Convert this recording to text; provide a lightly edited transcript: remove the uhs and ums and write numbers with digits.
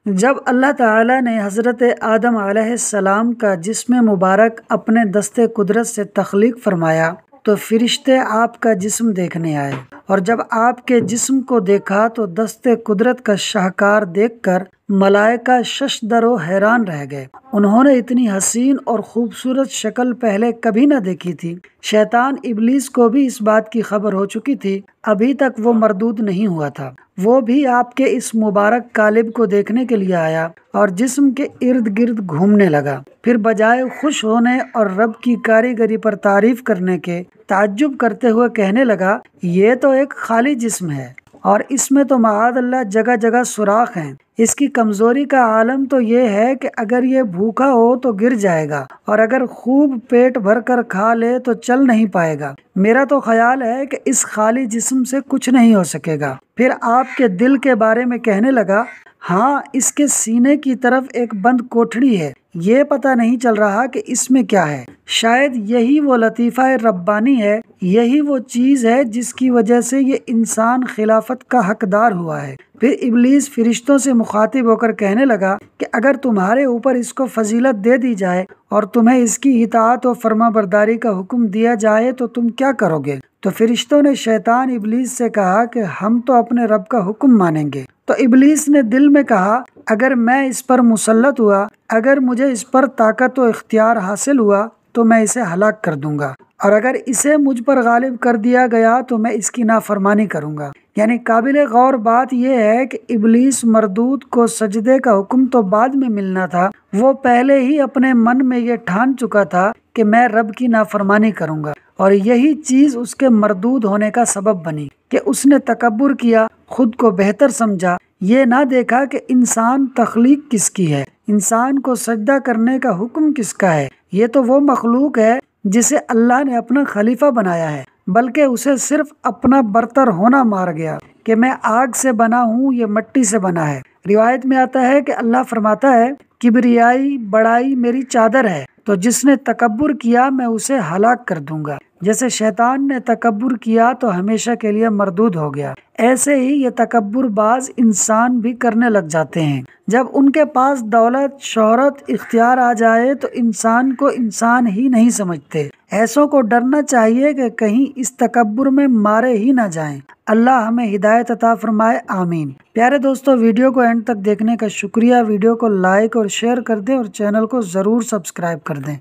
جب اللہ تعالیٰ نے حضرت آدم علیہ السلام کا جسم مبارک اپنے دست قدرت سے تخلیق فرمایا تو فرشتے آپ کا جسم دیکھنے آئے، اور جب آپ کے جسم کو دیکھا تو دست قدرت کا شاہکار دیکھ کر ملائکہ ششدر و حیران رہ گئے۔ انہوں نے اتنی حسین اور خوبصورت شکل پہلے کبھی نہ دیکھی تھی۔ شیطان ابلیس کو بھی اس بات کی خبر ہو چکی تھی، ابھی تک وہ مردود نہیں ہوا تھا۔ وہ بھی آپ کے اس مبارک قالب کو دیکھنے کے لیے آیا اور جسم کے ارد گرد گھومنے لگا، پھر بجائے خوش ہونے اور رب کی کاریگری پر تعریف کرنے کے تعجب کرتے ہوئے کہنے لگا، یہ تو ایک خالی جسم ہے اور اس میں تو معاذ اللہ جگہ جگہ سوراخ ہیں۔ اس کی کمزوری کا عالم تو یہ ہے کہ اگر یہ بھوکا ہو تو گر جائے گا، اور اگر خوب پیٹ بھر کر کھا لے تو چل نہیں پائے گا۔ میرا تو خیال ہے کہ اس خالی جسم سے کچھ نہیں ہو سکے گا۔ پھر آپ کے دل کے بارے میں کہنے لگا، ہاں اس کے سینے کی طرف ایک بند کوٹھڑی ہے، یہ پتہ نہیں چل رہا کہ اس میں کیا ہے۔ شاید یہی وہ لطیفہ ربانی ہے، یہی وہ چیز ہے جس کی وجہ سے یہ انسان خلافت کا حقدار ہوا ہے۔ پھر ابلیس فرشتوں سے مخاطب ہو کر کہنے لگا کہ اگر تمہارے اوپر اس کو فضیلت دے دی جائے اور تمہیں اس کی اطاعت و فرما برداری کا حکم دیا جائے تو تم کیا کرو گے؟ تو فرشتوں نے شیطان ابلیس سے کہا کہ ہم تو اپنے رب کا حکم مانیں گے۔ تو ابلیس نے دل میں کہا، اگر میں اس پر مسلط ہوا، اگر مجھے اس پر طاقت و اختیار حاصل ہوا تو میں اسے ہلاک کر دوں گا، اور اگر اسے مجھ پر غالب کر دیا گیا تو میں اس کی نافرمانی کروں گا۔ یعنی قابل غور بات یہ ہے کہ ابلیس مردود کو سجدے کا حکم تو بعد میں ملنا تھا، وہ پہلے ہی اپنے من میں یہ ٹھان چکا تھا کہ میں رب کی نافرمانی کروں گا، اور یہی چیز اس کے مردود ہونے کا سبب بنی کہ اس نے تکبر کیا، خود کو بہتر سمجھا، یہ نہ دیکھا کہ انسان تخلیق کس کی ہے، انسان کو سجدہ کرنے کا حکم کس کا ہے۔ یہ تو وہ مخلوق ہے جسے اللہ نے اپنا خلیفہ بنایا ہے، بلکہ اسے صرف اپنا برتر ہونا مار گیا کہ میں آگ سے بنا ہوں، یہ مٹی سے بنا ہے۔ روایت میں آتا ہے کہ اللہ فرماتا ہے، کبریائی بڑائی میری چادر ہے، تو جس نے تکبر کیا میں اسے ہلاک کر دوں گا۔ جیسے شیطان نے تکبر کیا تو ہمیشہ کے لیے مردود ہو گیا، ایسے ہی یہ تکبر باز انسان بھی کرنے لگ جاتے ہیں۔ جب ان کے پاس دولت، شہرت، اختیار آ جائے تو انسان کو انسان ہی نہیں سمجھتے۔ ایسوں کو ڈرنا چاہیے کہ کہیں اس تکبر میں مارے ہی نہ جائیں۔ اللہ ہمیں ہدایت عطا فرمائے، آمین۔ پیارے دوستو، ویڈیو کو اینڈ تک دیکھنے کا شکریہ۔ ویڈیو کو لائک اور شیئر کر دیں اور چینل کو ضرور سبسکرائب کر دیں۔